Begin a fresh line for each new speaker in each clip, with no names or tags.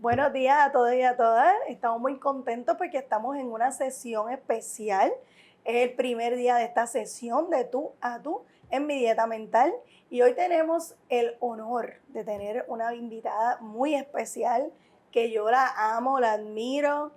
Buenos días a todos y a todas. Estamos muy contentos porque estamos en una sesión especial. Es el primer día de esta sesión de tú a tú en Mi Dieta Mental. Y hoy tenemos el honor de tener una invitada muy especial que yo la amo, la admiro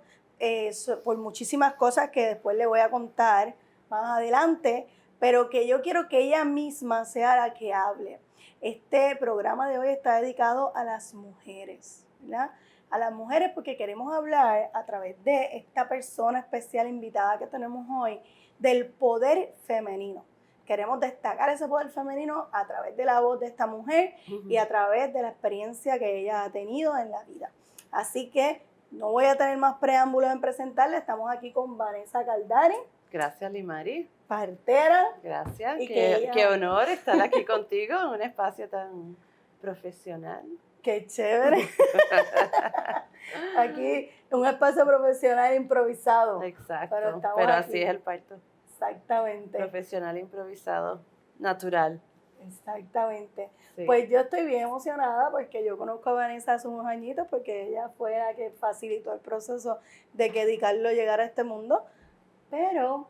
por muchísimas cosas que después le voy a contar más adelante, pero que yo quiero que ella misma sea la que hable. Este programa de hoy está dedicado a las mujeres, ¿verdad? A las mujeres porque queremos hablar a través de esta persona especial invitada que tenemos hoy del poder femenino. Queremos destacar ese poder femenino a través de la voz de esta mujer y a través de la experiencia que ella ha tenido en la vida. Así que no voy a tener más preámbulos en presentarle. Estamos aquí con Vanessa Caldari.
Gracias, Limari.
Partera.
Gracias. Qué honor estar aquí contigo en un espacio tan profesional.
¡Qué chévere! Aquí un espacio profesional improvisado.
Exacto, pero así es el parto.
Exactamente.
Profesional improvisado, natural.
Exactamente.
Sí.
Pues yo estoy bien emocionada porque yo conozco a Vanessa hace unos añitos porque ella fue la que facilitó el proceso de que Di Carlo llegara a este mundo, pero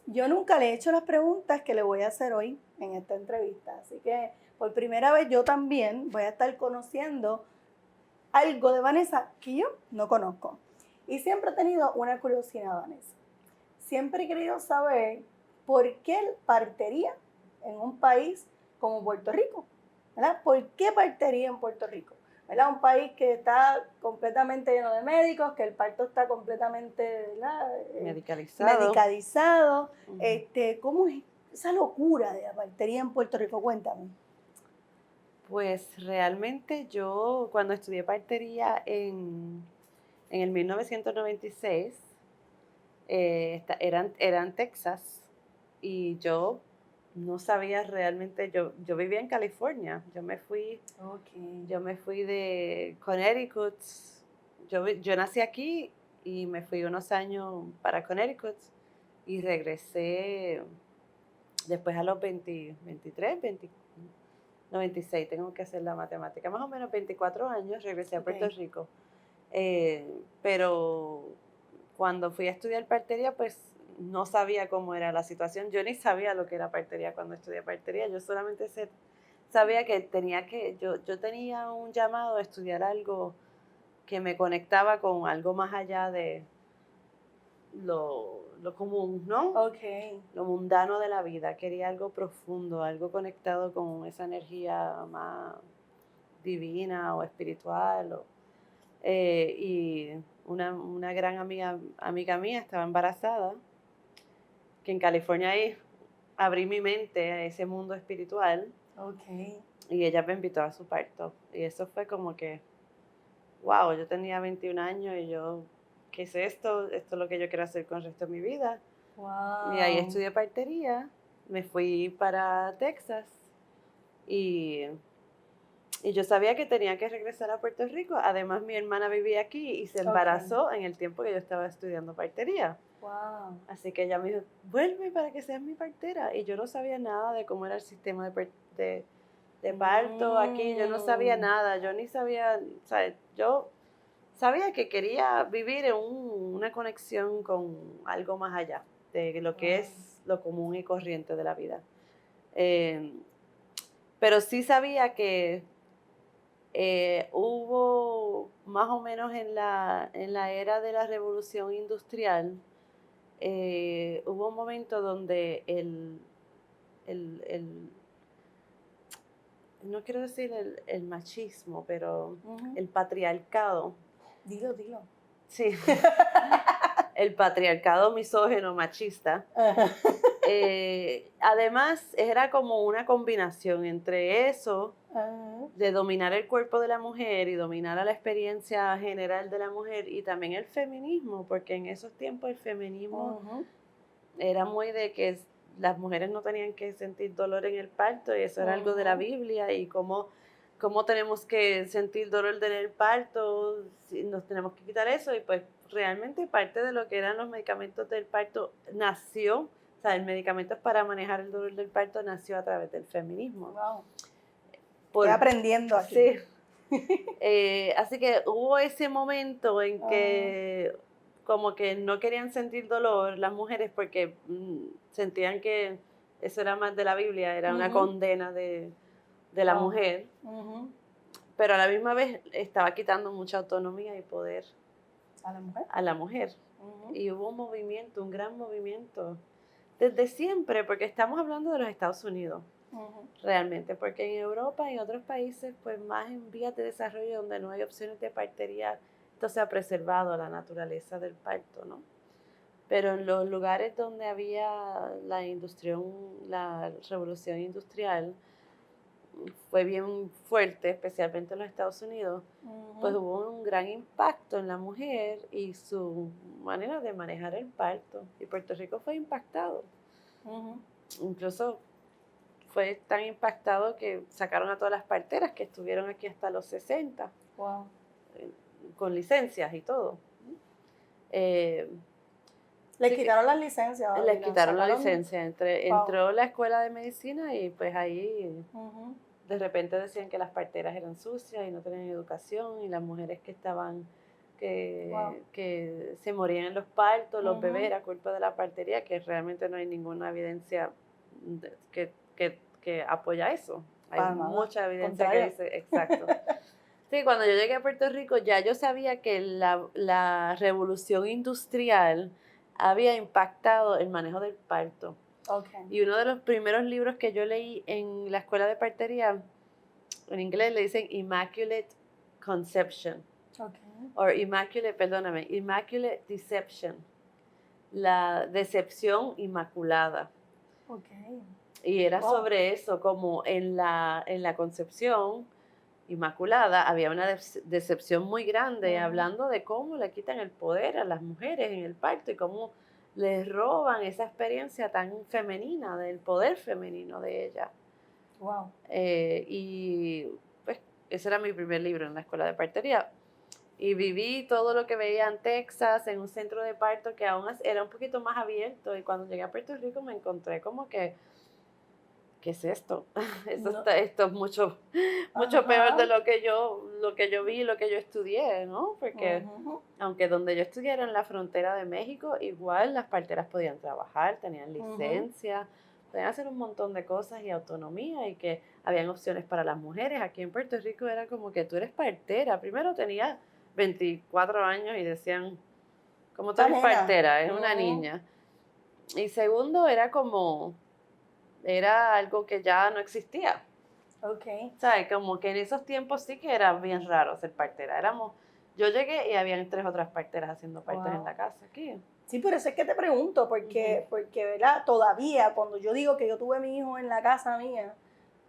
yo nunca le he hecho las preguntas que le voy a hacer hoy en esta entrevista, así que por primera vez yo también voy a estar conociendo algo de Vanessa que yo no conozco. Y siempre he tenido una curiosidad, Vanessa. Siempre he querido saber por qué partería en un país como Puerto Rico, ¿verdad? ¿Por qué partería en Puerto Rico? ¿Verdad? Un país que está completamente lleno de médicos, que el parto está completamente, ¿verdad? medicalizado. ¿Cómo es esa locura de la partería en Puerto Rico? Cuéntame.
Pues realmente yo cuando estudié partería en el 1996, era en Texas y yo no sabía realmente, yo vivía en California, yo me fui de Connecticut, yo nací aquí y me fui unos años para Connecticut y regresé después a los 23, 96, tengo que hacer la matemática, más o menos 24 años, regresé a Puerto Rico. Pero cuando fui a estudiar partería, pues no sabía cómo era la situación. Yo ni sabía lo que era partería cuando estudié partería. Yo solamente sabía que yo tenía un llamado a estudiar algo que me conectaba con algo más allá de lo común, ¿no?
Okay.
Lo mundano de la vida. Quería algo profundo, algo conectado con esa energía más divina o espiritual. Y una gran amiga mía estaba embarazada, que en California ahí abrí mi mente a ese mundo espiritual.
Okay.
Y ella me invitó a su parto. Y eso fue como que, wow, yo tenía 21 años y yo, ¿qué es esto? Esto es lo que yo quiero hacer con el resto de mi vida.
Wow.
Y ahí estudié partería, me fui para Texas y yo sabía que tenía que regresar a Puerto Rico. Además, mi hermana vivía aquí y se embarazó en el tiempo que yo estaba estudiando partería.
Wow.
Así que ella me dijo, vuelve para que seas mi partera. Y yo no sabía nada de cómo era el sistema de parto aquí. Yo no sabía nada. Yo ni sabía, o sea, yo sabía que quería vivir en una conexión con algo más allá de lo que es lo común y corriente de la vida. Pero sí sabía que hubo más o menos en la era de la revolución industrial, hubo un momento donde no quiero decir el machismo, pero el patriarcado.
Dilo.
Sí, el patriarcado misógino machista. Además, era como una combinación entre eso, de dominar el cuerpo de la mujer y dominar a la experiencia general de la mujer, y también el feminismo, porque en esos tiempos el feminismo era muy de que las mujeres no tenían que sentir dolor en el parto, y eso era algo de la Biblia, y cómo tenemos que sentir dolor en el parto, si nos tenemos que quitar eso. Y pues realmente parte de lo que eran los medicamentos del parto nació, o sea, el medicamento para manejar el dolor del parto nació a través del feminismo.
Wow. Estoy aprendiendo aquí.
Sí, Así que hubo ese momento en que como que no querían sentir dolor las mujeres porque sentían que eso era más de la Biblia, era una condena de la mujer, pero a la misma vez estaba quitando mucha autonomía y poder a la mujer. Y hubo un movimiento, un gran movimiento, desde siempre, porque estamos hablando de los Estados Unidos. Realmente, porque en Europa y en otros países, pues más en vías de desarrollo donde no hay opciones de partería, esto se ha preservado la naturaleza del parto, ¿no? Pero en los lugares donde había la revolución industrial, fue bien fuerte, especialmente en los Estados Unidos, pues hubo un gran impacto en la mujer y su manera de manejar el parto. Y Puerto Rico fue impactado. Incluso fue tan impactado que sacaron a todas las parteras que estuvieron aquí hasta los 60, con licencias y todo.
Les quitaron las licencias.
Les quitaron la licencia. Entró la escuela de medicina y pues ahí de repente decían que las parteras eran sucias y no tenían educación y las mujeres que estaban, que se morían en los partos, los bebés, era culpa de la partería, que realmente no hay ninguna evidencia que apoya eso. Hay mucha evidencia que dice, exacto. Sí, cuando yo llegué a Puerto Rico ya yo sabía que la revolución industrial había impactado el manejo del parto. Y uno de los primeros libros que yo leí en la escuela de partería, en inglés le dicen Immaculate Conception. O Immaculate Deception. La decepción inmaculada. Y era sobre eso, como en la concepción inmaculada había una decepción muy grande, hablando de cómo le quitan el poder a las mujeres en el parto y cómo les roban esa experiencia tan femenina, del poder femenino de ellas. Y pues ese era mi primer libro en la escuela de partería. Y viví todo lo que veía en Texas, en un centro de parto que aún era un poquito más abierto. Y cuando llegué a Puerto Rico me encontré como que, ¿qué es esto? Esto es mucho peor de lo que yo vi, lo que yo estudié, ¿no? Porque aunque donde yo estudié era en la frontera de México, igual las parteras podían trabajar, tenían licencia, podían hacer un montón de cosas y autonomía y que habían opciones para las mujeres. Aquí en Puerto Rico era como que tú eres partera. Primero tenía 24 años y decían, ¿cómo tú eres partera? Es una niña. Y segundo era algo que ya no existía. ¿Sabes? Como que en esos tiempos sí que era bien raro ser partera. Yo llegué y habían 3 otras parteras haciendo partos en la casa aquí.
Sí, por eso es que te pregunto, porque ¿verdad? Todavía cuando yo digo que yo tuve a mi hijo en la casa mía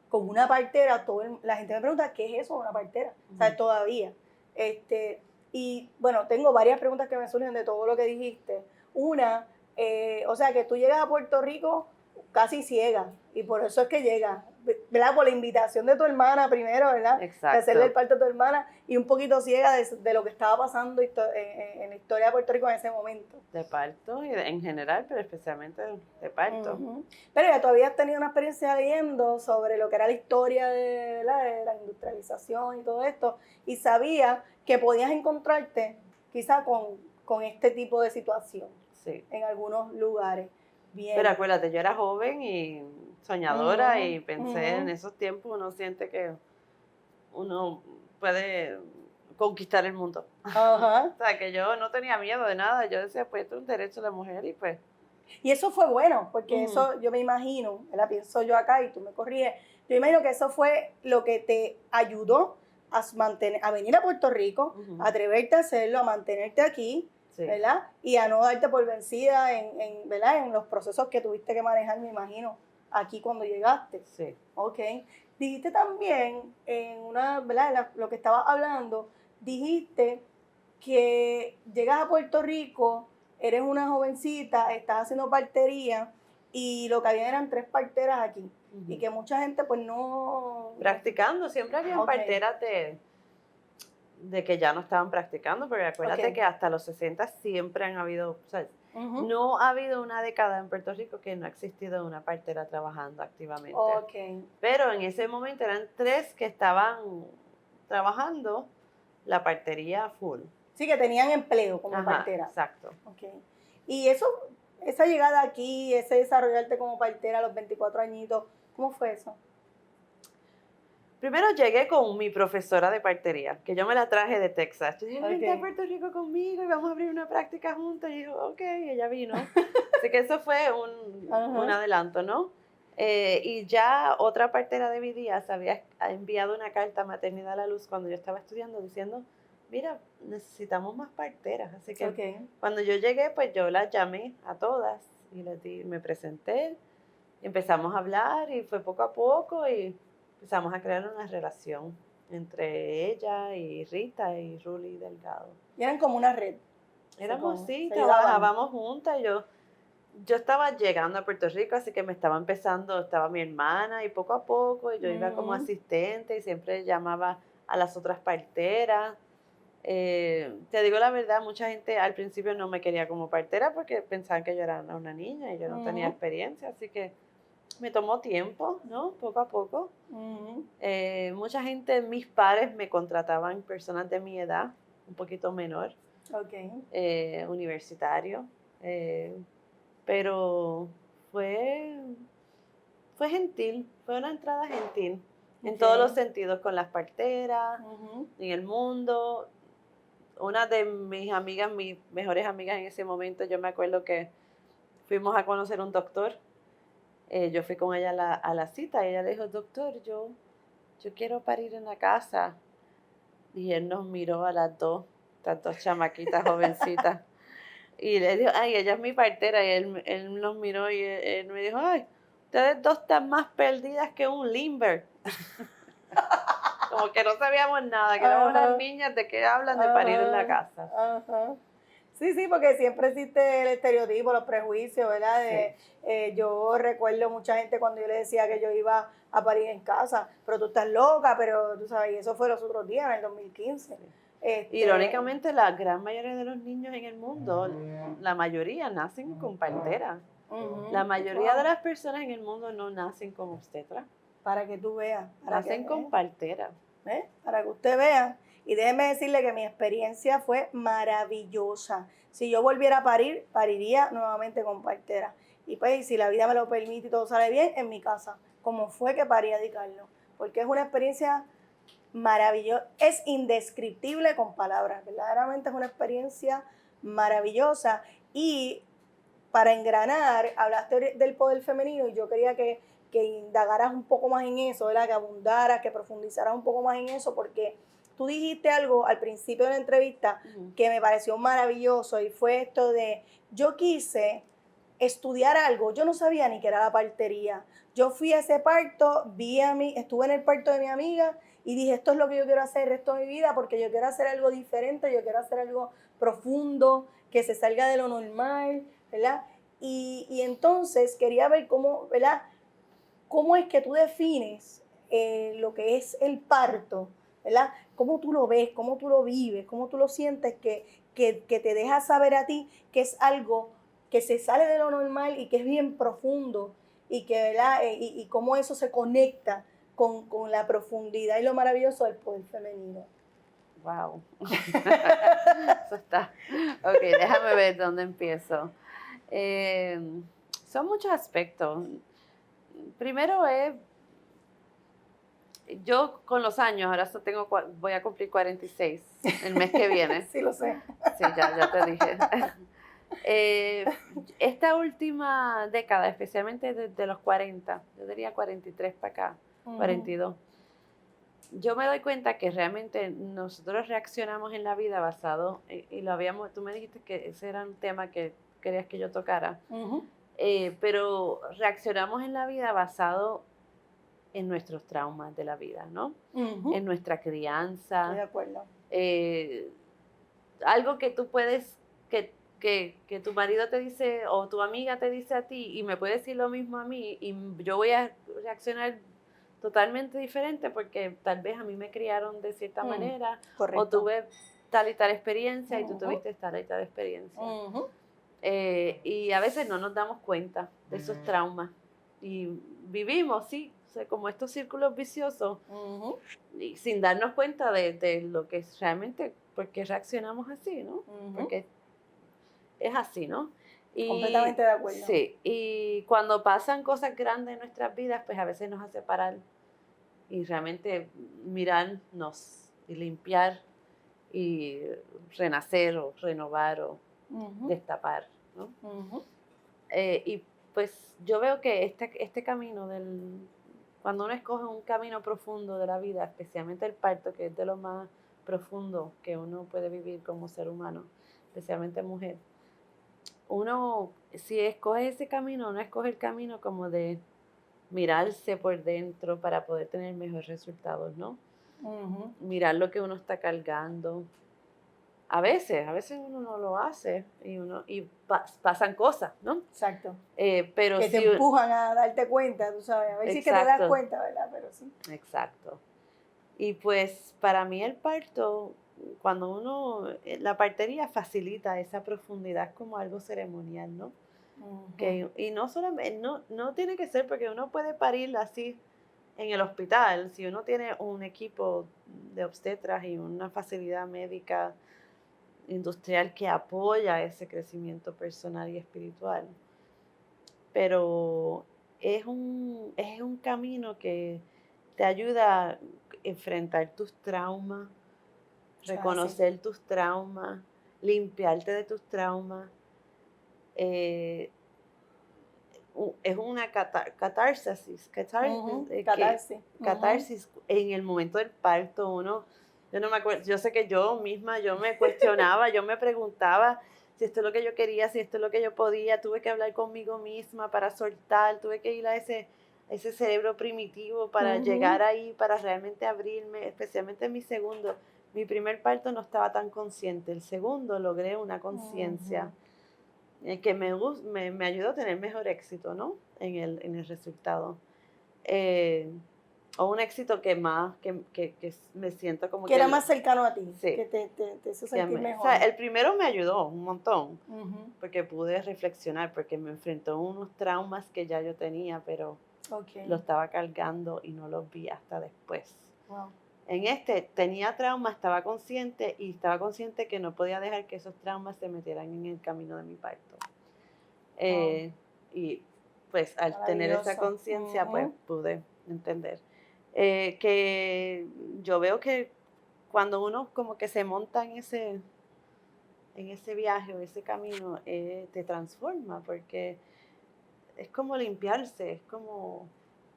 con una partera, la gente me pregunta, ¿qué es eso, una partera? O sea, todavía. Y bueno, tengo varias preguntas que me surgen de todo lo que dijiste. Una, o sea, que tú llegas a Puerto Rico casi ciega, y por eso es que llegas, ¿verdad? Por la invitación de tu hermana primero, ¿verdad?
Exacto.
De hacerle el parto a tu hermana, y un poquito ciega de lo que estaba pasando en la historia de Puerto Rico en ese momento.
De parto y en general, pero especialmente de parto.
Pero ya todavía has tenido una experiencia leyendo sobre lo que era la historia de la industrialización y todo esto, y sabía que podías encontrarte quizá con este tipo de situación en algunos lugares. Bien.
Pero acuérdate, yo era joven y soñadora y pensé en esos tiempos, uno siente que uno puede conquistar el mundo. O sea, que yo no tenía miedo de nada, yo decía, pues esto es un derecho de la mujer y pues...
Y eso fue bueno, porque eso yo me imagino, ¿verdad? Pienso yo acá y tú me corriges, yo imagino que eso fue lo que te ayudó a venir a Puerto Rico, a atreverte a hacerlo, a mantenerte aquí, ¿verdad? Y a no darte por vencida ¿verdad? En los procesos que tuviste que manejar, me imagino, aquí cuando llegaste.
Sí.
Ok. Dijiste también, ¿verdad? Lo que estabas hablando, dijiste que llegas a Puerto Rico, eres una jovencita, estás haciendo partería y lo que habían eran 3 parteras aquí. Y que mucha gente pues no...
Practicando, siempre había parteras de que ya no estaban practicando, porque acuérdate que hasta los 60 siempre han habido, o sea, no ha habido una década en Puerto Rico que no ha existido una partera trabajando activamente. Pero en ese momento eran 3 que estaban trabajando la partería full.
Sí, que tenían empleo como
Ajá,
partera.
exacto.
Okay. Y esa llegada aquí, ese desarrollarte como partera a los 24 añitos, ¿cómo fue eso?
Primero llegué con mi profesora de partería, que yo me la traje de Texas. Yo dije, vente a Puerto Rico conmigo y vamos a abrir una práctica juntas. Y dijo, ok, ella vino. Así que eso fue un adelanto, ¿no? Y ya otra partera de mi día se había enviado una carta a Maternidad a la Luz cuando yo estaba estudiando diciendo, mira, necesitamos más parteras. Así que cuando yo llegué, pues yo las llamé a todas y me presenté, empezamos a hablar y fue poco a poco y empezamos a crear una relación entre ella y Rita y Ruli Delgado.
Y eran como una red.
Éramos, sí, trabajábamos juntas. Yo estaba llegando a Puerto Rico, así que estaba mi hermana y poco a poco yo iba como asistente y siempre llamaba a las otras parteras. Te digo la verdad, mucha gente al principio no me quería como partera porque pensaban que yo era una niña y yo no tenía experiencia, así que me tomó tiempo, ¿no? Poco a poco. Mucha gente, mis pares me contrataban, personas de mi edad, un poquito menor, universitario, pero fue gentil, fue una entrada gentil, en todos los sentidos, con las parteras, en el mundo. Una de mis amigas, mis mejores amigas en ese momento, yo me acuerdo que fuimos a conocer un doctor. Yo fui con ella a la cita y ella le dijo, doctor, yo quiero parir en la casa. Y él nos miró a las dos chamaquitas jovencitas. Y le dijo, ay, ella es mi partera. Y él nos miró y él me dijo, ay, ustedes dos están más perdidas que un limber. Como que no sabíamos nada, que éramos las niñas de que hablan de parir en la casa.
Sí, porque siempre existe el estereotipo, los prejuicios, ¿verdad? Yo recuerdo mucha gente cuando yo le decía que yo iba a parir en casa, pero tú estás loca, pero tú sabes, y eso fue los otros días, en el 2015.
Irónicamente, la gran mayoría de los niños en el mundo, la mayoría nacen con partera. La mayoría de las personas en el mundo no nacen con obstetra.
Para que tú veas.
Nacen con partera.
Para que usted vea. Y déjeme decirle que mi experiencia fue maravillosa. Si yo volviera a parir, pariría nuevamente con partera. Y pues, si la vida me lo permite y todo sale bien, en mi casa, como fue que parí a Di Carlo. Porque es una experiencia maravillosa, es indescriptible con palabras. Verdaderamente es una experiencia maravillosa. Y para engranar, hablaste del poder femenino y yo quería que indagaras un poco más en eso, ¿verdad? Que abundaras, que profundizaras un poco más en eso, porque tú dijiste algo al principio de la entrevista que me pareció maravilloso y fue esto de, yo quise estudiar algo, yo no sabía ni qué era la partería. Yo fui a ese parto, estuve en el parto de mi amiga y dije, esto es lo que yo quiero hacer el resto de mi vida porque yo quiero hacer algo diferente, yo quiero hacer algo profundo, que se salga de lo normal, ¿verdad? Y entonces quería ver cómo, ¿verdad? ¿Cómo es que tú defines lo que es el parto, ¿verdad? ¿Cómo tú lo ves, cómo tú lo vives, cómo tú lo sientes que te deja saber a ti que es algo que se sale de lo normal y que es bien profundo y que, ¿verdad? Y cómo eso se conecta con la profundidad y lo maravilloso del poder femenino?
Wow. Eso está. Ok, déjame ver dónde empiezo. Son muchos aspectos. Primero yo con los años, ahora voy a cumplir 46 el mes que viene.
Sí, lo sé.
Sí, ya te dije. Esta última década, especialmente desde los 40, yo diría 43 para acá, 42, yo me doy cuenta que realmente nosotros reaccionamos en la vida basado, y tú me dijiste que ese era un tema que querías que yo tocara, pero reaccionamos en la vida basado en nuestros traumas de la vida, ¿no? En nuestra crianza.
Estoy de acuerdo.
Algo que tú puedes, que tu marido te dice o tu amiga te dice a ti y me puede decir lo mismo a mí y yo voy a reaccionar totalmente diferente porque tal vez a mí me criaron de cierta manera. Correcto. O tuve tal y tal experiencia y tú tuviste tal y tal experiencia. Y a veces no nos damos cuenta de esos traumas y vivimos, sí, sea, como estos círculos viciosos,
Ujú,
y sin darnos cuenta de lo que es realmente, por qué reaccionamos así, ¿no?
ujú.
Porque es así, ¿no?
Completamente de acuerdo.
Sí, y cuando pasan cosas grandes en nuestras vidas, pues a veces nos hace parar y realmente mirarnos y limpiar y renacer o renovar o
Ujú,
destapar, ¿no?
ujú.
Y pues yo veo que este camino cuando uno escoge un camino profundo de la vida, especialmente el parto, que es de lo más profundo que uno puede vivir como ser humano, especialmente mujer, uno, si escoge ese camino, uno escoge el camino como de mirarse por dentro para poder tener mejores resultados, ¿no?
Ujú,
Mirar lo que uno está cargando. A veces uno no lo hace y pasan cosas, ¿no?
exacto.
Pero
Que te
sí,
empujan a darte cuenta, tú sabes. A ver si es que te das
exacto,
cuenta, ¿verdad? Pero sí.
exacto. Y pues para mí el parto, cuando la partería facilita esa profundidad como algo ceremonial, ¿no?
Ujú,
Y no solamente, no tiene que ser porque uno puede parir así en el hospital, si uno tiene un equipo de obstetras y una facilidad médica industrial que apoya ese crecimiento personal y espiritual. Pero es un camino que te ayuda a enfrentar tus traumas,
eso es así.
reconocer tus traumas, limpiarte de tus traumas. eh, es una
Ujú,
que
catarsis. Ujú,
catarsis en el momento del parto. Yo no me acuerdo, yo sé que yo misma, yo me cuestionaba, yo me preguntaba si esto es lo que yo quería, si esto es lo que yo podía, tuve que hablar conmigo misma para soltar, tuve que ir a ese cerebro primitivo para llegar
ujú,
ahí, para realmente abrirme, especialmente en mi segundo. Mi primer parto no estaba tan consciente, el segundo logré una conciencia
ujú.
que me ayudó a tener mejor éxito, ¿no? En el resultado. O un éxito que me siento como
Que
que,
era más cercano a ti,
sí,
que te hizo sentir
o sea,
mejor.
el primero me ayudó un montón,
Ujú,
porque pude reflexionar, porque me enfrentó a unos traumas que ya yo tenía, pero lo
ok,
estaba cargando y no los vi hasta después.
wow.
En este tenía traumas, estaba consciente que no podía dejar que esos traumas se metieran en el camino de mi parto.
Wow,
Eh, y pues al tener esa
maravilloso.
conciencia, pues
Ujú,
pude entender. Que yo veo que cuando uno como que se monta en ese viaje o ese camino, te transforma, porque es como limpiarse, es como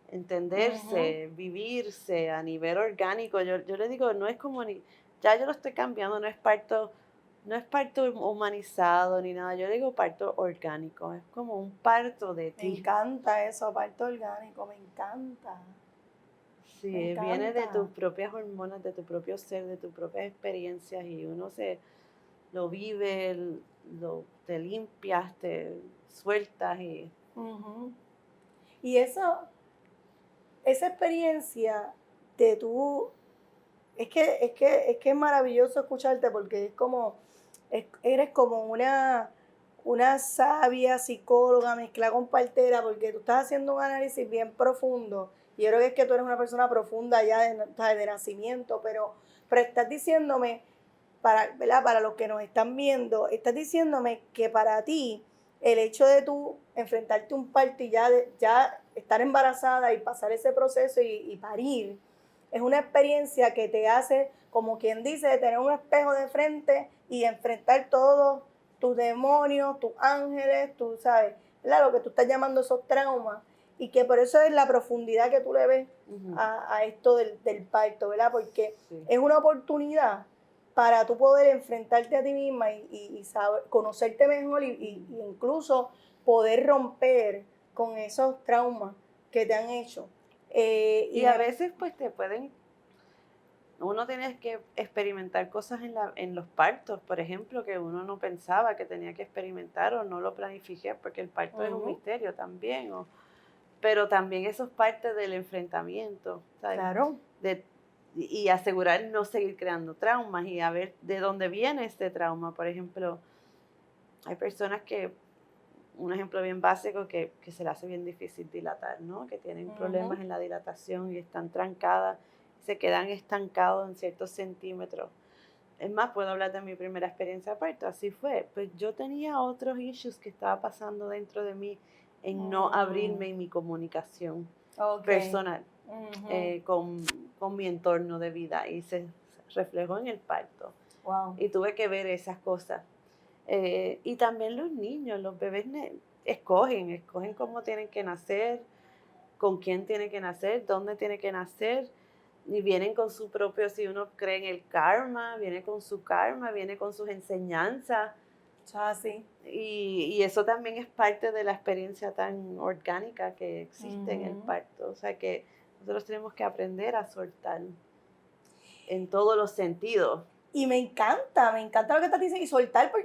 ujú.
entenderse, vivirse a nivel orgánico. Yo le digo, no es como ya yo lo estoy cambiando, no es parto humanizado ni nada, yo digo parto orgánico, es como un parto de
Me
ti.
encanta eso, parto orgánico, me encanta, me
Sí, viene de tus
encanta.
propias hormonas, de tu propio ser, de tus propias experiencias y uno lo vive, te limpias, te sueltas y...
Ujú. Y eso, esa experiencia de tú, es que es maravilloso escucharte porque es como, eres como una sabia psicóloga mezclada con partera porque tú estás haciendo un análisis bien profundo y yo creo que es que tú eres una persona profunda ya de nacimiento, pero estás diciéndome ¿verdad? Para los que nos están viendo, estás diciéndome que para ti el hecho de tú enfrentarte a un parto y ya estar embarazada y pasar ese proceso y parir, es una experiencia que te hace, como quien dice, de tener un espejo de frente y enfrentar todos tus demonios, tus ángeles, tú sabes, ¿verdad? Lo que tú estás llamando esos traumas. Y que por eso es la profundidad que tú le ves
Ujú,
a esto del parto, ¿verdad? Porque
sí.
es una oportunidad para tú poder enfrentarte a ti misma y saber, conocerte mejor y incluso poder romper con esos traumas que te han hecho.
Y a veces pues uno tiene que experimentar cosas en los partos, por ejemplo, que uno no pensaba que tenía que experimentar o no lo planifiqué, porque el parto es un
Ujú,
misterio también, pero también eso es parte del enfrentamiento, ¿sabes?
claro.
De, y asegurar no seguir creando traumas y a ver de dónde viene este trauma. Por ejemplo, hay personas que un ejemplo bien básico que se le hace bien difícil dilatar, ¿no? Que tienen problemas en la dilatación y están trancadas, se quedan estancados en ciertos centímetros. Es más, puedo hablar de mi primera experiencia de parto, así fue. Pues yo tenía otros issues que estaba pasando dentro de mí en no abrirme en mi comunicación personal con mi entorno de vida y se reflejó en el parto.
Wow.
Y tuve que ver esas cosas. Y también los niños, los bebés escogen cómo tienen que nacer, con quién tienen que nacer, dónde tienen que nacer, y vienen con su propio, si uno cree en el karma, viene con su karma, viene con sus enseñanzas.
Así.
Y eso también es parte de la experiencia tan orgánica que existe en el parto. O sea que nosotros tenemos que aprender a soltar en todos los sentidos.
Y me encanta lo que estás diciendo,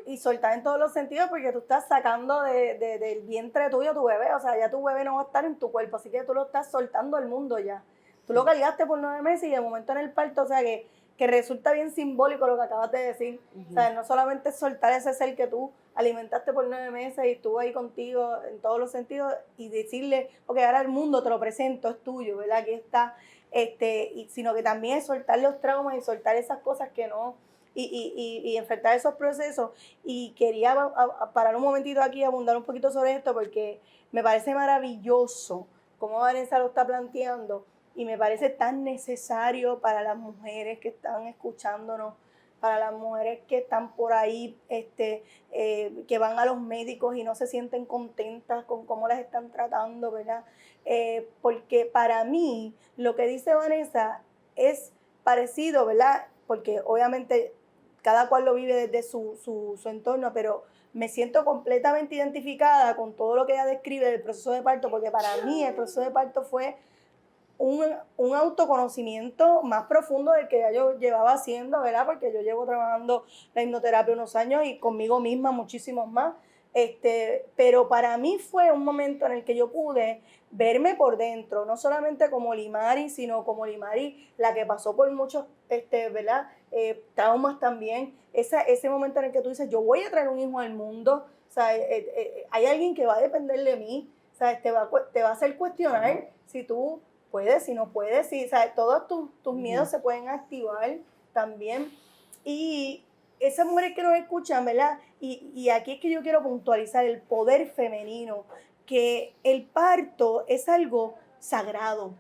y soltar en todos los sentidos, porque tú estás sacando del vientre tuyo tu bebé, o sea, ya tu bebé no va a estar en tu cuerpo, así que tú lo estás soltando al mundo ya. Tú lo cargaste por 9 meses y de momento en el parto, o sea, que resulta bien simbólico lo que acabas de decir. O sea, no solamente soltar ese ser que tú alimentaste por 9 meses y estuvo ahí contigo en todos los sentidos, y decirle, ok, ahora el mundo te lo presento, es tuyo, ¿verdad? Aquí está. Sino que también es soltar los traumas y soltar esas cosas que no, y enfrentar esos procesos. Y quería parar un momentito aquí y abundar un poquito sobre esto, porque me parece maravilloso cómo Vanessa lo está planteando, y me parece tan necesario para las mujeres que están escuchándonos, para las mujeres que están por ahí, que van a los médicos y no se sienten contentas con cómo las están tratando, ¿verdad? Porque para mí lo que dice Vanessa es parecido, ¿verdad? Porque obviamente cada cual lo vive desde su entorno, pero me siento completamente identificada con todo lo que ella describe del proceso de parto, porque para mí el proceso de parto fue un autoconocimiento más profundo del que ya yo llevaba haciendo, ¿verdad? Porque yo llevo trabajando la hipnoterapia unos años y conmigo misma muchísimos más. Pero para mí fue un momento en el que yo pude verme por dentro, no solamente como Limari, sino como Limari, la que pasó por muchos, ¿verdad? Traumas también. Ese momento en el que tú dices, yo voy a traer un hijo al mundo, o sea, hay alguien que va a depender de mí, o sea, te va a hacer cuestionar si tú puedes, si no puedes, si, o sea, todos tus miedos se pueden activar también. Y esas mujeres que nos escuchan, ¿verdad? Y aquí es que yo quiero puntualizar el poder femenino, que el parto es algo sagrado,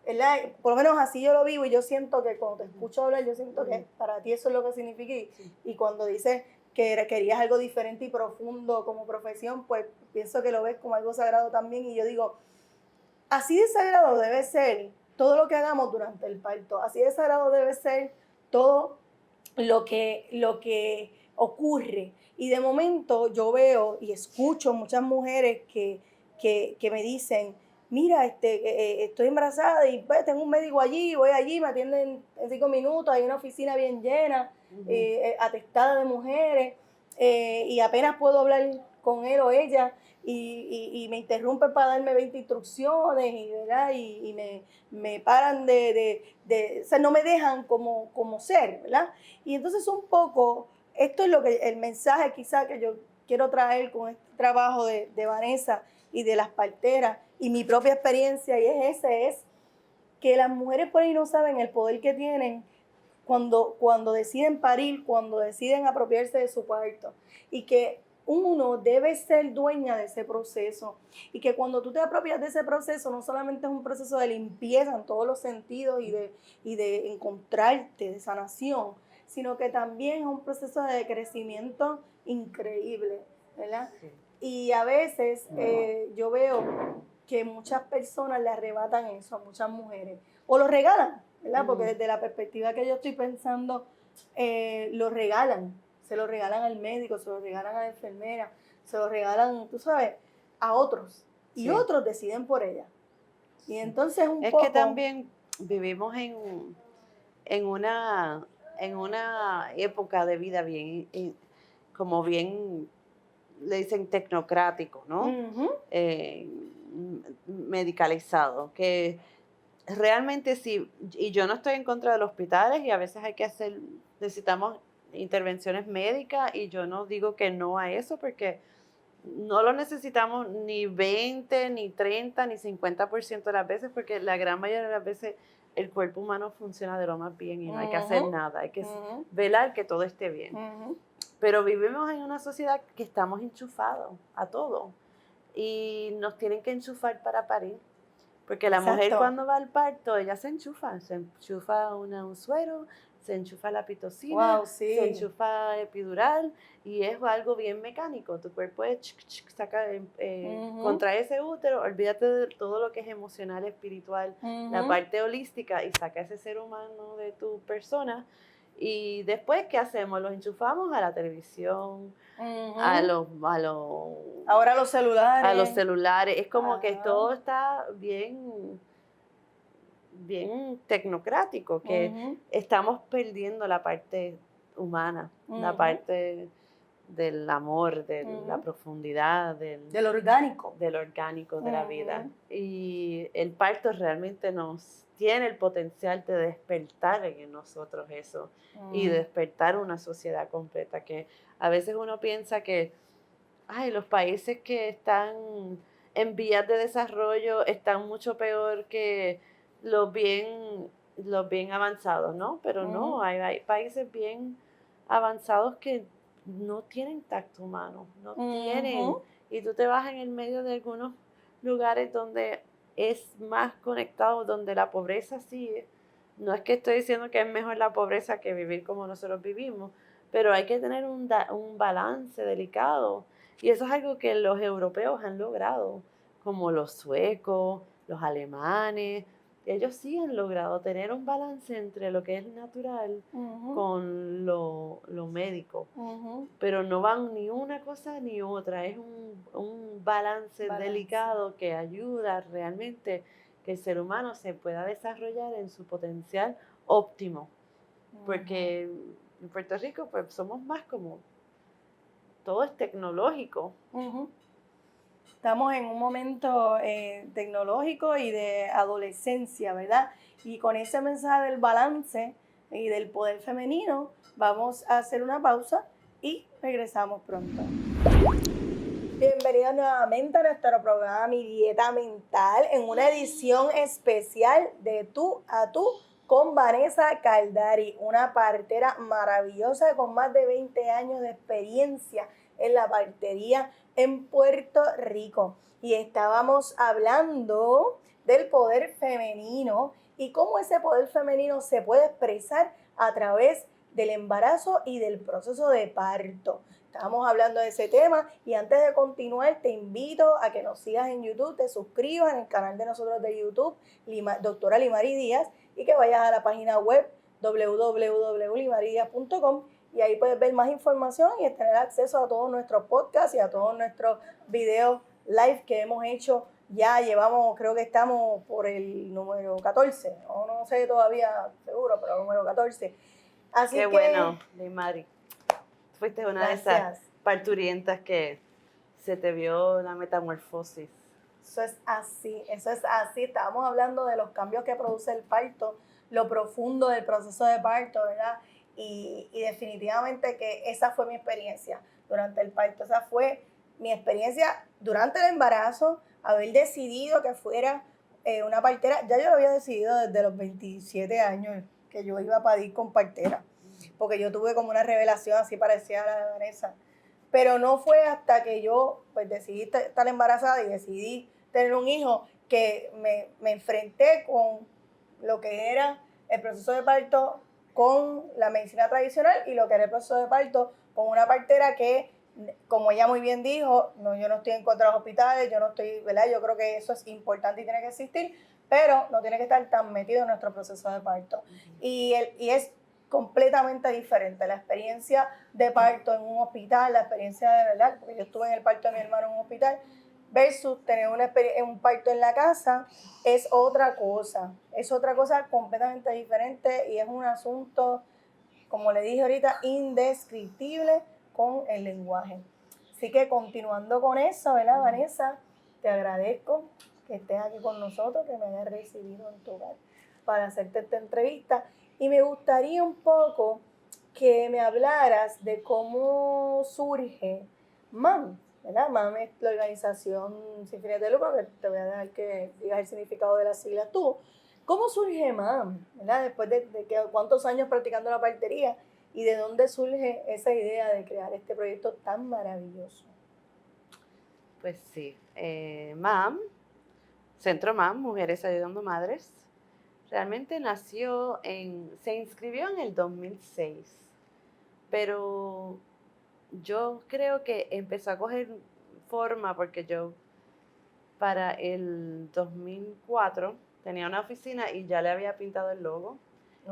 ¿verdad? Por lo menos así yo lo vivo, y yo siento que cuando te escucho hablar, yo siento que para ti eso es lo que significa, y cuando dices que querías algo diferente y profundo como profesión, pues pienso que lo ves como algo sagrado también, y yo digo, así de sagrado debe ser todo lo que hagamos durante el parto, así de sagrado debe ser todo lo que ocurre. Y de momento yo veo y escucho muchas mujeres que me dicen, mira, estoy embarazada y pues, tengo un médico allí, voy allí, me atienden en 5 minutos, hay una oficina bien llena, atestada de mujeres, y apenas puedo hablar con él o ella, y me interrumpen para darme 20 instrucciones, ¿verdad? Y me paran o sea, no me dejan como ser, ¿verdad? Y entonces un poco, esto es lo que el mensaje quizá que yo quiero traer con este trabajo de Vanessa y de las parteras y mi propia experiencia, y es que las mujeres por ahí no saben el poder que tienen cuando deciden parir, cuando deciden apropiarse de su parto, y que uno debe ser dueña de ese proceso, y que cuando tú te apropias de ese proceso, no solamente es un proceso de limpieza en todos los sentidos y de encontrarte, de sanación, sino que también es un proceso de crecimiento increíble, ¿verdad? Sí. Y a veces yo veo que muchas personas le arrebatan eso a muchas mujeres, o lo regalan, ¿verdad? Porque desde la perspectiva que yo estoy pensando, lo regalan, se lo regalan al médico, se lo regalan a la enfermera, se lo regalan, tú sabes, a otros, y otros deciden por ella. Y entonces un poco...
Es que también vivimos en una época de vida bien, como bien, le dicen tecnocrático, ¿no? Medicalizado, que realmente sí, y yo no estoy en contra de los hospitales, y a veces necesitamos intervenciones médicas, y yo no digo que no a eso, porque no lo necesitamos ni 20, ni 30, ni 50% de las veces, porque la gran mayoría de las veces el cuerpo humano funciona de lo más bien y no hay que hacer nada, hay que velar que todo esté bien. Pero vivimos en una sociedad que estamos enchufados a todo y nos tienen que enchufar para parir. Porque la mujer cuando va al parto, ella se enchufa un suero, se enchufa la pitocina, se enchufa epidural y es algo bien mecánico. Tu cuerpo es saca, contra ese útero, olvídate de todo lo que es emocional, espiritual, la parte holística y saca ese ser humano de tu persona. Y después, ¿qué hacemos? Los enchufamos a la televisión,
ahora a los celulares.
A los celulares. Es como que todo está bien tecnocrático, que estamos perdiendo la parte humana, la parte del amor, de la profundidad,
del orgánico.
Del orgánico de la vida. Y el parto realmente nos tiene el potencial de despertar en nosotros eso y despertar una sociedad completa, que a veces uno piensa que los países que están en vías de desarrollo están mucho peor que los bien avanzados, ¿no? Pero no, hay países bien avanzados que no tienen tacto humano, no tienen. Y tú te vas en el medio de algunos lugares donde es más conectado, donde la pobreza sí, no es que estoy diciendo que es mejor la pobreza que vivir como nosotros vivimos, pero hay que tener un balance delicado. Y eso es algo que los europeos han logrado, como los suecos, los alemanes. Ellos sí han logrado tener un balance entre lo que es natural con lo médico. Pero no van ni una cosa ni otra. Es un balance delicado que ayuda realmente que el ser humano se pueda desarrollar en su potencial óptimo. Porque en Puerto Rico pues somos más como todo es tecnológico.
Estamos en un momento tecnológico y de adolescencia, ¿verdad? Y con ese mensaje del balance y del poder femenino, vamos a hacer una pausa y regresamos pronto. Bienvenidos nuevamente a nuestro programa Mi Dieta Mental, en una edición especial de Tú a Tú con Vanessa Caldari, una partera maravillosa con más de 20 años de experiencia en la partería en Puerto Rico. Y estábamos hablando del poder femenino y cómo ese poder femenino se puede expresar a través del embarazo y del proceso de parto. Estábamos hablando de ese tema y antes de continuar te invito a que nos sigas en YouTube, te suscribas en el canal de nosotros de YouTube, Doctora Limari Díaz, y que vayas a la página web www.limaridiaz.com y ahí puedes ver más información y tener acceso a todos nuestros podcasts y a todos nuestros videos live que hemos hecho. Ya llevamos, creo que estamos por el número 14, no sé todavía seguro, pero el número 14. Así
Qué bueno, Limari. Fuiste una de esas parturientas que se te vio la metamorfosis.
Eso es así. Estábamos hablando de los cambios que produce el parto, lo profundo del proceso de parto, ¿verdad? Y definitivamente que esa fue mi experiencia durante el parto. Esa fue mi experiencia durante el embarazo, haber decidido que fuera una partera. Ya yo lo había decidido desde los 27 años que yo iba a parir con partera, porque yo tuve como una revelación así parecida a la de Vanessa. Pero no fue hasta que yo pues decidí estar embarazada y decidí tener un hijo que me enfrenté con lo que era el proceso de parto con la medicina tradicional y lo que era el proceso de parto con una partera que, como ella muy bien dijo, yo no estoy en contra de los hospitales, yo no estoy, ¿verdad? Yo creo que eso es importante y tiene que existir, pero no tiene que estar tan metido en nuestro proceso de parto. Y es completamente diferente la experiencia de parto en un hospital, la experiencia de verdad, porque yo estuve en el parto de mi hermano en un hospital, versus tener un parto en la casa, es otra cosa completamente diferente y es un asunto, como le dije ahorita, indescriptible con el lenguaje. Así que continuando con eso, ¿verdad, Vanessa? Te agradezco que estés aquí con nosotros, que me hayas recibido en tu hogar para hacerte esta entrevista. Y me gustaría un poco que me hablaras de cómo surge MAM. ¿verdad? MAM es la organización sin fines de lucro, que te voy a dejar que digas el significado de las siglas tú. ¿Cómo surge MAM? ¿Verdad? Después de cuántos años practicando la partería, y de dónde surge esa idea de crear este proyecto tan maravilloso.
Pues sí, MAM, Centro MAM, Mujeres Ayudando Madres, realmente se inscribió en el 2006, pero yo creo que empezó a coger forma porque yo para el 2004 tenía una oficina y ya le había pintado el logo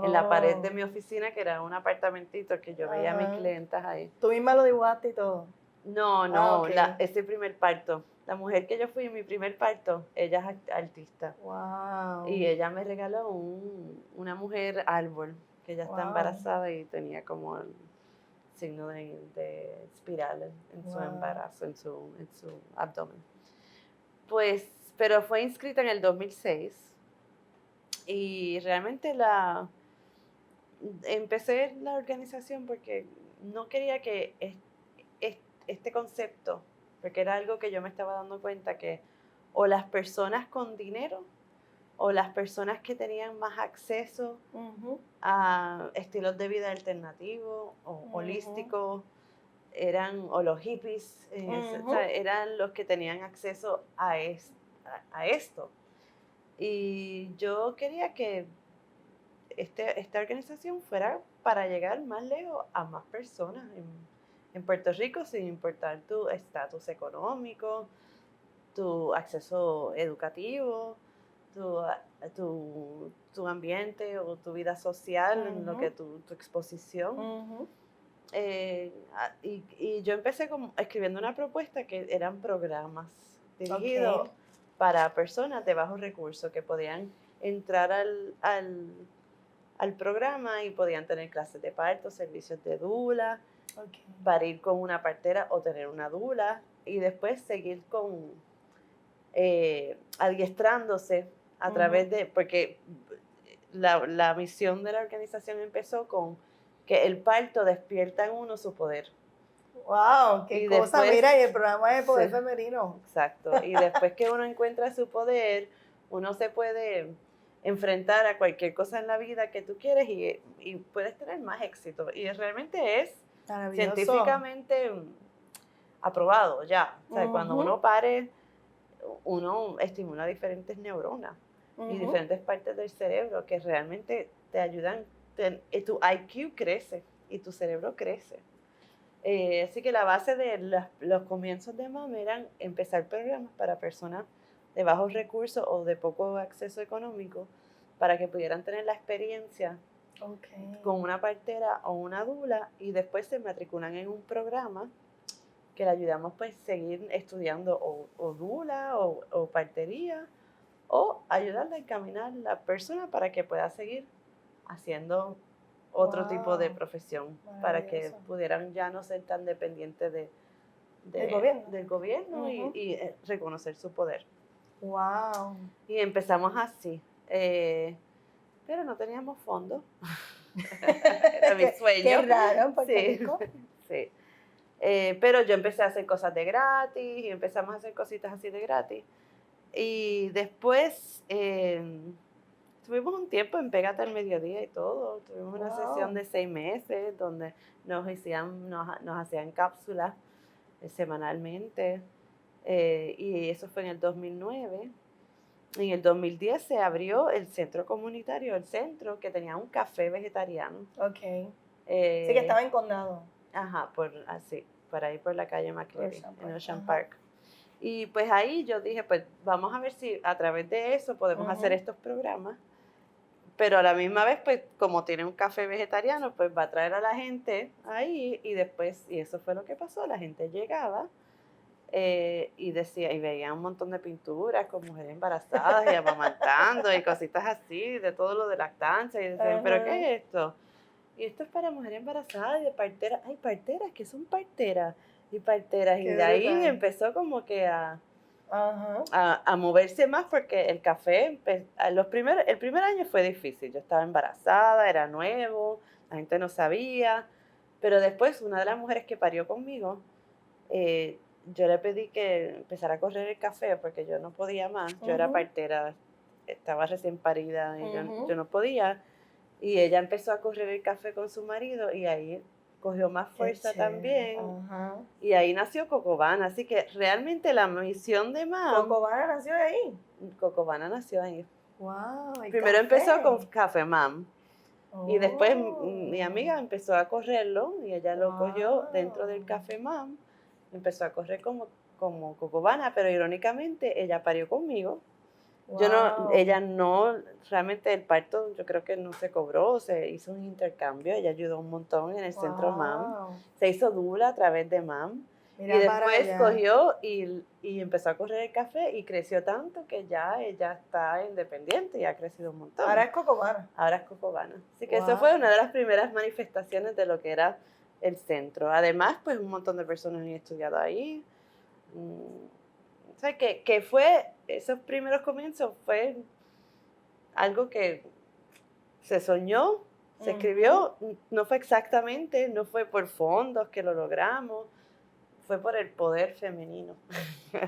en la pared de mi oficina, que era un apartamentito que yo veía a mis clientas ahí.
¿Tú misma lo dibujaste y todo?
No,
Okay.
ese primer parto. La mujer que yo fui en mi primer parto, ella es artista.
Wow.
Y ella me regaló una mujer árbol, que ya está embarazada y tenía como el signo de espiral en su embarazo, en su abdomen. Pues, pero fue inscrita en el 2006 y realmente empecé la organización porque no quería que este concepto, porque era algo que yo me estaba dando cuenta que o las personas con dinero o las personas que tenían más acceso a estilos de vida alternativos o holísticos, o los hippies, o sea, eran los que tenían acceso a esto. Y yo quería que esta organización fuera para llegar más lejos a más personas en Puerto Rico, sin importar tu estatus económico, tu acceso educativo, tu ambiente o tu vida social, en lo que tu exposición. Y yo empecé escribiendo una propuesta que eran programas dirigidos para personas de bajos recursos que podían entrar al programa y podían tener clases de parto, servicios de doula, parir con una partera o tener una doula y después seguir adiestrándose a través de, porque la misión de la organización empezó con que el parto despierta en uno su poder.
¡Wow! ¡Qué cosa! Después, mira, y el programa de poder femenino.
Exacto. Y después que uno encuentra su poder, uno se puede enfrentar a cualquier cosa en la vida que tú quieres y puedes tener más éxito. Y realmente es científicamente aprobado ya. O sea, cuando uno pare, uno estimula diferentes neuronas y diferentes partes del cerebro que realmente te ayudan, tu IQ crece y tu cerebro crece. Así que la base de los comienzos de MAM eran empezar programas para personas de bajos recursos o de poco acceso económico para que pudieran tener la experiencia con una partera o una doula y después se matriculan en un programa que le ayudamos pues seguir estudiando o doula o partería o ayudarle a encaminar la persona para que pueda seguir haciendo otro tipo de profesión, para que pudieran ya no ser tan dependientes del gobierno y reconocer su poder.
¡Wow!
Y empezamos así, pero no teníamos fondos. Era mi sueño.
Qué raro en Puerto Rico.
Sí. Pero yo empecé a hacer cosas de gratis y empezamos a hacer cositas así de gratis. Y después tuvimos un tiempo en Pégate al Mediodía y todo. Tuvimos una sesión de 6 meses donde nos hacían cápsulas semanalmente. Y eso fue en el 2009. En el 2010 se abrió el centro comunitario, el centro que tenía un café vegetariano.
Sí, que estaba en Condado.
Ajá, por ahí por la calle McCleary, en Ocean Park. Y pues ahí yo dije, pues vamos a ver si a través de eso podemos hacer estos programas. Pero a la misma vez, pues como tiene un café vegetariano, pues va a traer a la gente ahí y después, y eso fue lo que pasó, la gente llegaba y veía un montón de pinturas con mujeres embarazadas y amamantando y cositas así, de todo lo de lactancia, y decían, ¿pero qué es esto? Y esto es para mujeres embarazadas y de parteras. Hay parteras, ¿qué son parteras? Y parteras. Y de ahí empezó como que a moverse más porque el café, el primer año fue difícil. Yo estaba embarazada, era nuevo, la gente no sabía. Pero después una de las mujeres que parió conmigo yo le pedí que empezara a correr el café porque yo no podía más. Yo era partera, estaba recién parida y yo no podía. Y ella empezó a correr el café con su marido y ahí cogió más fuerza también. Y ahí nació Cocobana. Así que realmente la misión de MAM...
¿Cocobana nació ahí?
Cocobana nació ahí.
Wow,
Primero empezó con Café MAM. Y después mi amiga empezó a correrlo y ella lo cogió dentro del Café MAM. Empezó a correr como Cocobana, pero irónicamente ella parió conmigo. Ella no, realmente el parto yo creo que no se cobró, se hizo un intercambio, ella ayudó un montón en el centro MAM, se hizo dula a través de MAM. Mira, y después cogió y empezó a correr el café y creció tanto que ya ella está independiente y ha crecido un montón.
Ahora es Cocobana.
Ahora es Cocobana. Así que eso fue una de las primeras manifestaciones de lo que era el centro. Además, pues un montón de personas han estudiado ahí. O sea, que fue, esos primeros comienzos fue algo que se soñó, se escribió, no fue exactamente, no fue por fondos que lo logramos, fue por el poder femenino.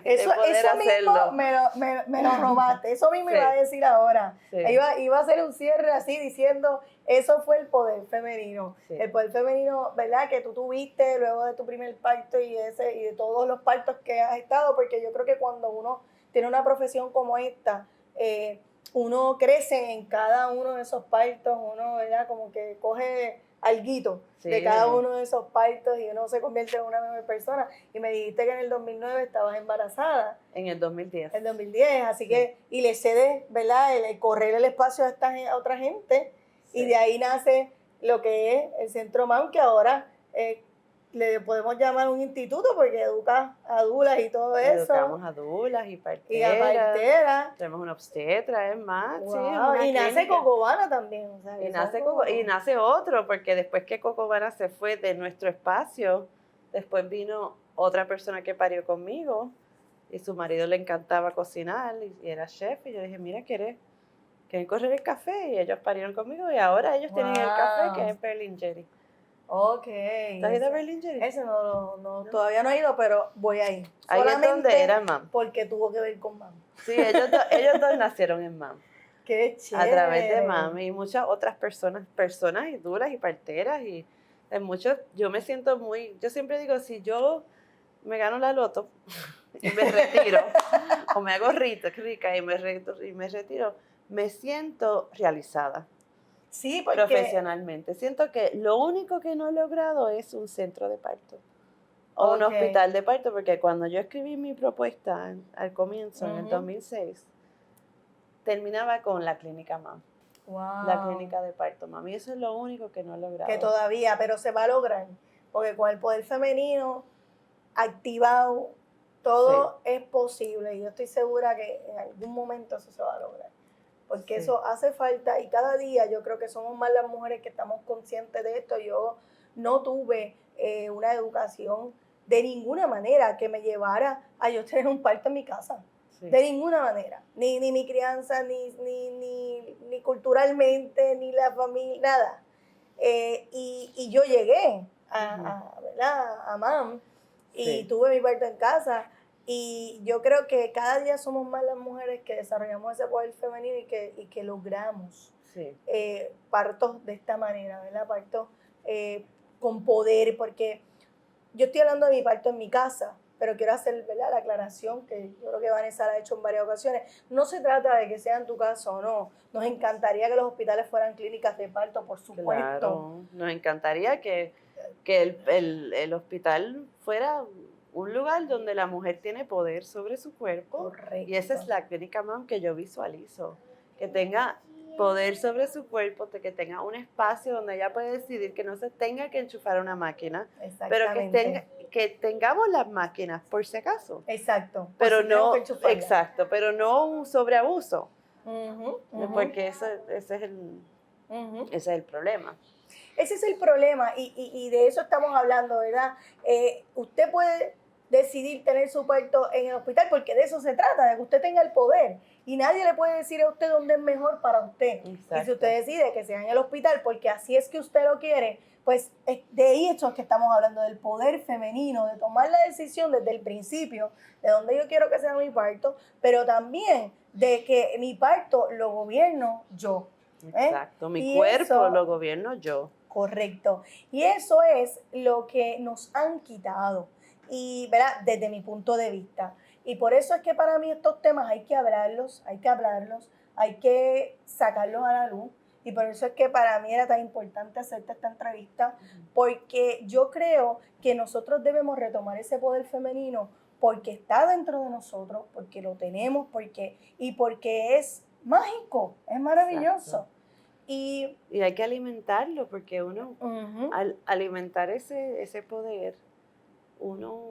Eso mismo me lo robaste, eso mismo iba a decir ahora. Sí. Iba a hacer un cierre así diciendo, eso fue el poder femenino. Sí. El poder femenino, ¿verdad? Que tú tuviste luego de tu primer parto y de todos los partos que has estado, porque yo creo que cuando uno tiene una profesión como esta, uno crece en cada uno de esos partos, uno, ¿verdad? Como que coge alguito de cada uno de esos partos y uno se convierte en una mejor persona. Y me dijiste que en el 2009 estabas embarazada.
En el 2010.
En el 2010, así que, y le cedes, ¿verdad? El correr el espacio a otra gente, y de ahí nace lo que es el Centro MAM, que ahora le podemos llamar un instituto porque educa a dulas y todo eso.
Educamos a dulas y parteras.
Y a parteras.
Tenemos una obstetra, es más.
Wow.
Sí,
y nace Cocobana también. O sea,
y nace otro, porque después que Cocobana se fue de nuestro espacio, después vino otra persona que parió conmigo y su marido le encantaba cocinar y era chef. Y yo dije, mira, ¿quieren correr el café? Y ellos parieron conmigo y ahora ellos tienen el café que es Berlin Jerry.
Ok.
¿Tú has ido a Berlin Jerry?
Ese no, todavía no he ido, pero voy a ir.
Ahí es donde era MAM.
Porque tuvo que ver con MAM.
Sí, ellos dos nacieron en MAM.
Qué chévere.
A través de MAM y muchas otras personas y duras y parteras y en muchos, yo siempre digo, si yo me gano la loto y me retiro, o me hago rica y me retiro, me siento realizada.
Sí, porque
profesionalmente. Siento que lo único que no he logrado es un centro de parto o un hospital de parto, porque cuando yo escribí mi propuesta al comienzo, en el 2006, terminaba con la clínica MAM.
Wow.
La clínica de parto MAM. Y eso es lo único que no he logrado.
Que todavía, pero se va a lograr, porque con el poder femenino activado, todo es posible. Y yo estoy segura que en algún momento eso se va a lograr. Porque eso hace falta y cada día yo creo que somos más las mujeres que estamos conscientes de esto. Yo no tuve una educación de ninguna manera que me llevara a yo tener un parto en mi casa. Sí. De ninguna manera. Ni mi crianza, ni culturalmente, ni la familia, nada. Y yo llegué a MAM y tuve mi parto en casa. Y yo creo que cada día somos más las mujeres que desarrollamos ese poder femenino y que logramos partos de esta manera, ¿verdad? Partos con poder, porque yo estoy hablando de mi parto en mi casa, pero quiero hacer, ¿verdad?, la aclaración que yo creo que Vanessa la ha hecho en varias ocasiones. No se trata de que sea en tu casa o no. Nos encantaría que los hospitales fueran clínicas de parto, por supuesto.
Claro, nos encantaría que el hospital fuera un lugar donde la mujer tiene poder sobre su cuerpo.
Correcto.
Y esa es la clínica MAM que yo visualizo. Que tenga poder sobre su cuerpo, que tenga un espacio donde ella puede decidir que no se tenga que enchufar una máquina, pero que tengamos las máquinas por si acaso.
Exacto.
Pero pero no un sobreabuso. Porque ese es el problema.
Ese es el problema y de eso estamos hablando, ¿verdad? Usted puede decidir tener su parto en el hospital, porque de eso se trata, de que usted tenga el poder. Y nadie le puede decir a usted dónde es mejor para usted.
Exacto.
Y si usted decide que sea en el hospital, porque así es que usted lo quiere, pues de ahí es que estamos hablando, del poder femenino, de tomar la decisión desde el principio, de dónde yo quiero que sea mi parto, pero también de que mi parto lo gobierno yo.
Exacto, mi
y
cuerpo
eso,
lo gobierno yo.
Correcto. Y eso es lo que nos han quitado, y ¿verdad? Desde mi punto de vista. Y por eso es que para mí estos temas hay que hablarlos, hay que sacarlos a la luz. Y por eso es que para mí era tan importante hacerte esta entrevista, porque yo creo que nosotros debemos retomar ese poder femenino, porque está dentro de nosotros, porque lo tenemos, porque es mágico, es maravilloso.
Exacto.
Y
hay que alimentarlo, porque uno, al alimentar ese poder, uno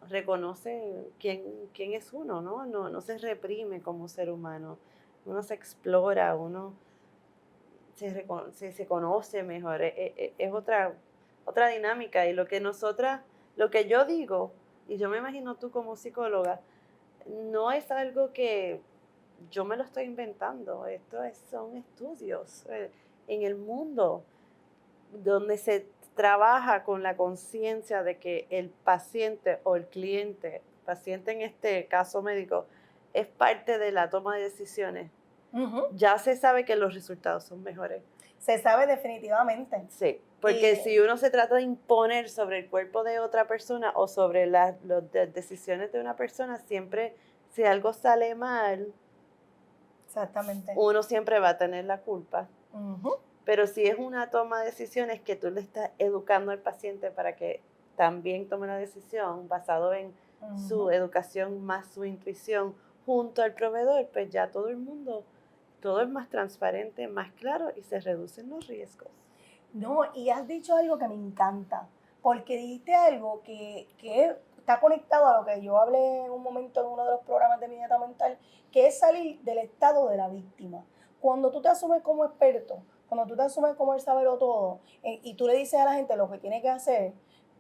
reconoce quién es uno, ¿no? No se reprime como ser humano. Uno se explora, uno se conoce mejor. Es otra dinámica. Y lo que yo digo, y yo me imagino tú como psicóloga, no es algo que yo me lo estoy inventando. Son estudios en el mundo donde se trabaja con la conciencia de que el paciente o el cliente, paciente en este caso médico, es parte de la toma de decisiones. Ya se sabe que los resultados son mejores.
Se sabe definitivamente.
Sí, porque si uno se trata de imponer sobre el cuerpo de otra persona o sobre las decisiones de una persona, siempre, si algo sale mal,
exactamente,
uno siempre va a tener la culpa. Pero si es una toma de decisiones que tú le estás educando al paciente para que también tome la decisión basado en su educación más su intuición junto al proveedor, pues ya todo es más transparente, más claro y se reducen los riesgos.
No, y has dicho algo que me encanta, porque dijiste algo que está conectado a lo que yo hablé en un momento en uno de los programas de mi dieta mental, que es salir del estado de la víctima. Cuando tú te asumes como experto, cuando tú te asumes como el saberlo todo, y tú le dices a la gente lo que tiene que hacer,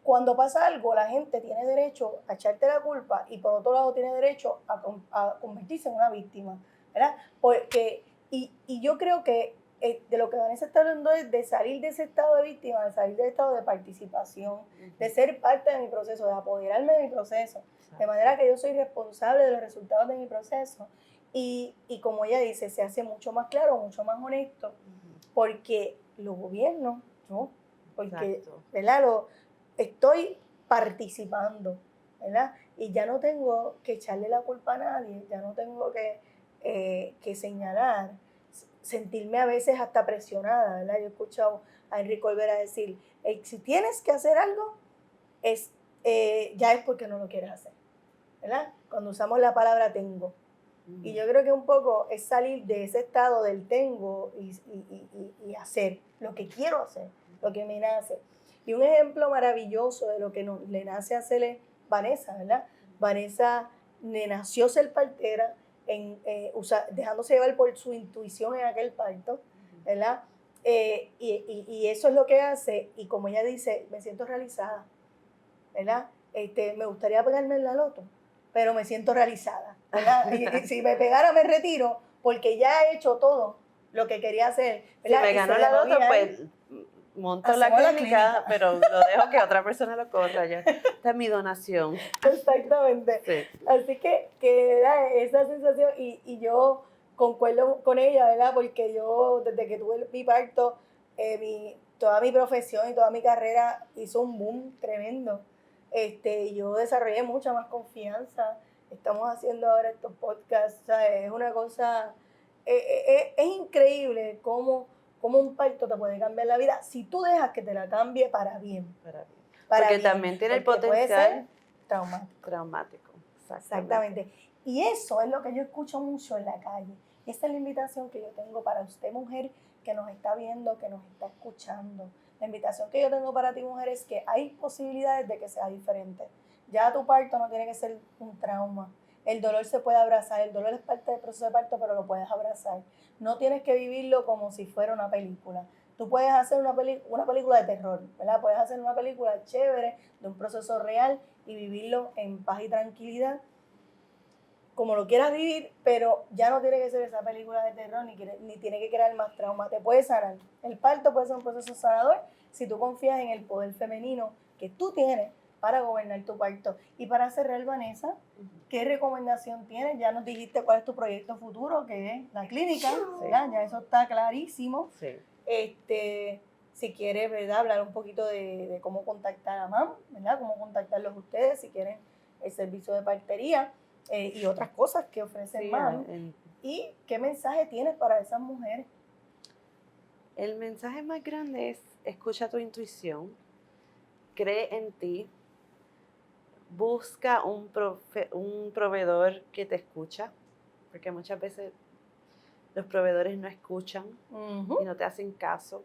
cuando pasa algo, la gente tiene derecho a echarte la culpa y por otro lado tiene derecho a convertirse en una víctima, ¿verdad? Porque, y yo creo que de lo que Vanessa está hablando es de salir de ese estado de víctima, de salir del estado de participación, de ser parte de mi proceso, de apoderarme de mi proceso, de manera que yo soy responsable de los resultados de mi proceso. Y como ella dice, se hace mucho más claro, mucho más honesto, porque lo gobierno, ¿no? Porque, ¿verdad? Estoy participando, ¿verdad? Y ya no tengo que echarle la culpa a nadie, ya no tengo que señalar, sentirme a veces hasta presionada, ¿verdad? Yo he escuchado a Enrique Olvera decir, si tienes que hacer algo, ya es porque no lo quieres hacer, ¿verdad? Cuando usamos la palabra tengo. Y yo creo que un poco es salir de ese estado del tengo y hacer lo que quiero hacer, lo que me nace. Y un ejemplo maravilloso de lo que le nace hacer es Vanessa, ¿verdad? Vanessa nació ser partera, dejándose llevar por su intuición en aquel parto, ¿verdad? Y eso es lo que hace, y como ella dice, me siento realizada, ¿verdad? Me gustaría pegarme en la loto, pero me siento realizada, ¿verdad? Y si me pegara me retiro, porque ya he hecho todo lo que quería hacer, ¿verdad?
Si me ganó la loto, pues monto la clínica, pero lo dejo que otra persona lo corra ya. Esta es mi donación.
Exactamente. Sí. Así que esa sensación, y yo concuerdo con ella, ¿verdad? Porque yo, desde que tuve mi parto, toda mi profesión y toda mi carrera hizo un boom tremendo. Yo desarrollé mucha más confianza. Estamos haciendo ahora estos podcasts, ¿sabes? Es una cosa, es increíble cómo un parto te puede cambiar la vida si tú dejas que te la cambie para bien.
Porque también tiene el potencial
puede ser
traumático.
Exactamente. Y eso es lo que yo escucho mucho en la calle. Esta es la invitación que yo tengo para usted, mujer, que nos está viendo, que nos está escuchando. La invitación que yo tengo para ti, mujer, es que hay posibilidades de que sea diferente. Ya tu parto no tiene que ser un trauma. El dolor se puede abrazar, el dolor es parte del proceso de parto, pero lo puedes abrazar. No tienes que vivirlo como si fuera una película. Tú puedes hacer una película de terror, ¿verdad? Puedes hacer una película chévere, de un proceso real y vivirlo en paz y tranquilidad, como lo quieras vivir, pero ya no tiene que ser esa película de terror ni tiene que crear más trauma. Te puede sanar. El parto puede ser un proceso sanador si tú confías en el poder femenino que tú tienes para gobernar tu parto. Y para cerrar, Vanessa, ¿qué recomendación tienes? Ya nos dijiste cuál es tu proyecto futuro, que es la clínica, ¿verdad? Ya eso está clarísimo.
Sí.
Si quieres, ¿verdad? Hablar un poquito de cómo contactar a MAM, ¿verdad? Cómo contactarlos ustedes si quieren el servicio de partería. Y otras cosas que ofrecen MAM. ¿Y qué mensaje tienes para esas mujeres?
El mensaje más grande es: escucha tu intuición, cree en ti, busca un proveedor que te escucha, porque muchas veces los proveedores no escuchan y no te hacen caso.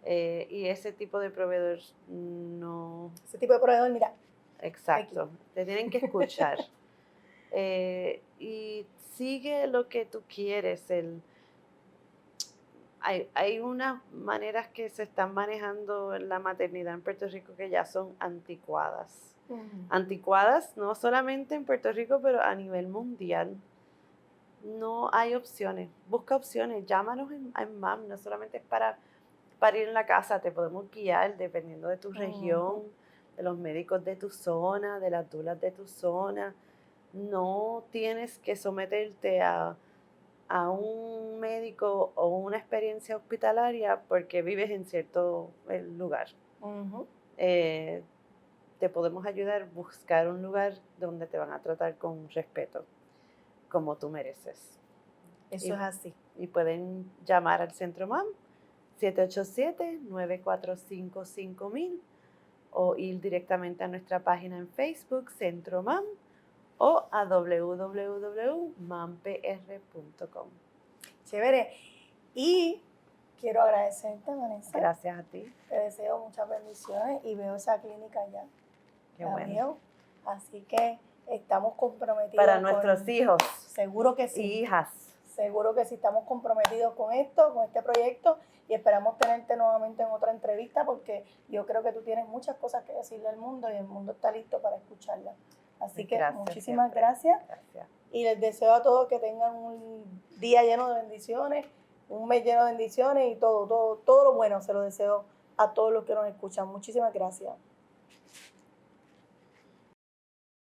Y ese tipo de proveedor no...
Ese tipo de proveedor, mira.
Exacto,
aquí.
te tienen que escuchar. Y sigue lo que tú quieres. Hay unas maneras que se están manejando en la maternidad en Puerto Rico que ya son anticuadas. Anticuadas no solamente en Puerto Rico, pero a nivel mundial. No hay opciones. Busca opciones. Llámanos en MAM. No solamente es para parir en la casa. Te podemos guiar dependiendo de tu región, de los médicos de tu zona, de las dulas de tu zona. No tienes que someterte a un médico o una experiencia hospitalaria porque vives en cierto lugar. Te podemos ayudar a buscar un lugar donde te van a tratar con respeto, como tú mereces.
Eso es así.
Y pueden llamar al Centro MAM 787-945-5000 o ir directamente a nuestra página en Facebook, Centro MAM, o a www.mampr.com.
Chévere. Y quiero agradecerte, Vanessa.
Gracias a ti.
Te deseo muchas bendiciones y veo esa clínica ya.
Qué bueno.
Así que estamos comprometidos.
Para nuestros hijos.
Seguro que sí.
Y hijas.
Seguro que sí, estamos comprometidos con esto, con este proyecto, y esperamos tenerte nuevamente en otra entrevista porque yo creo que tú tienes muchas cosas que decirle al mundo y el mundo está listo para escucharlas. Así que muchísimas gracias. Y les deseo a todos que tengan un día lleno de bendiciones, un mes lleno de bendiciones y todo lo bueno se lo deseo a todos los que nos escuchan. Muchísimas gracias.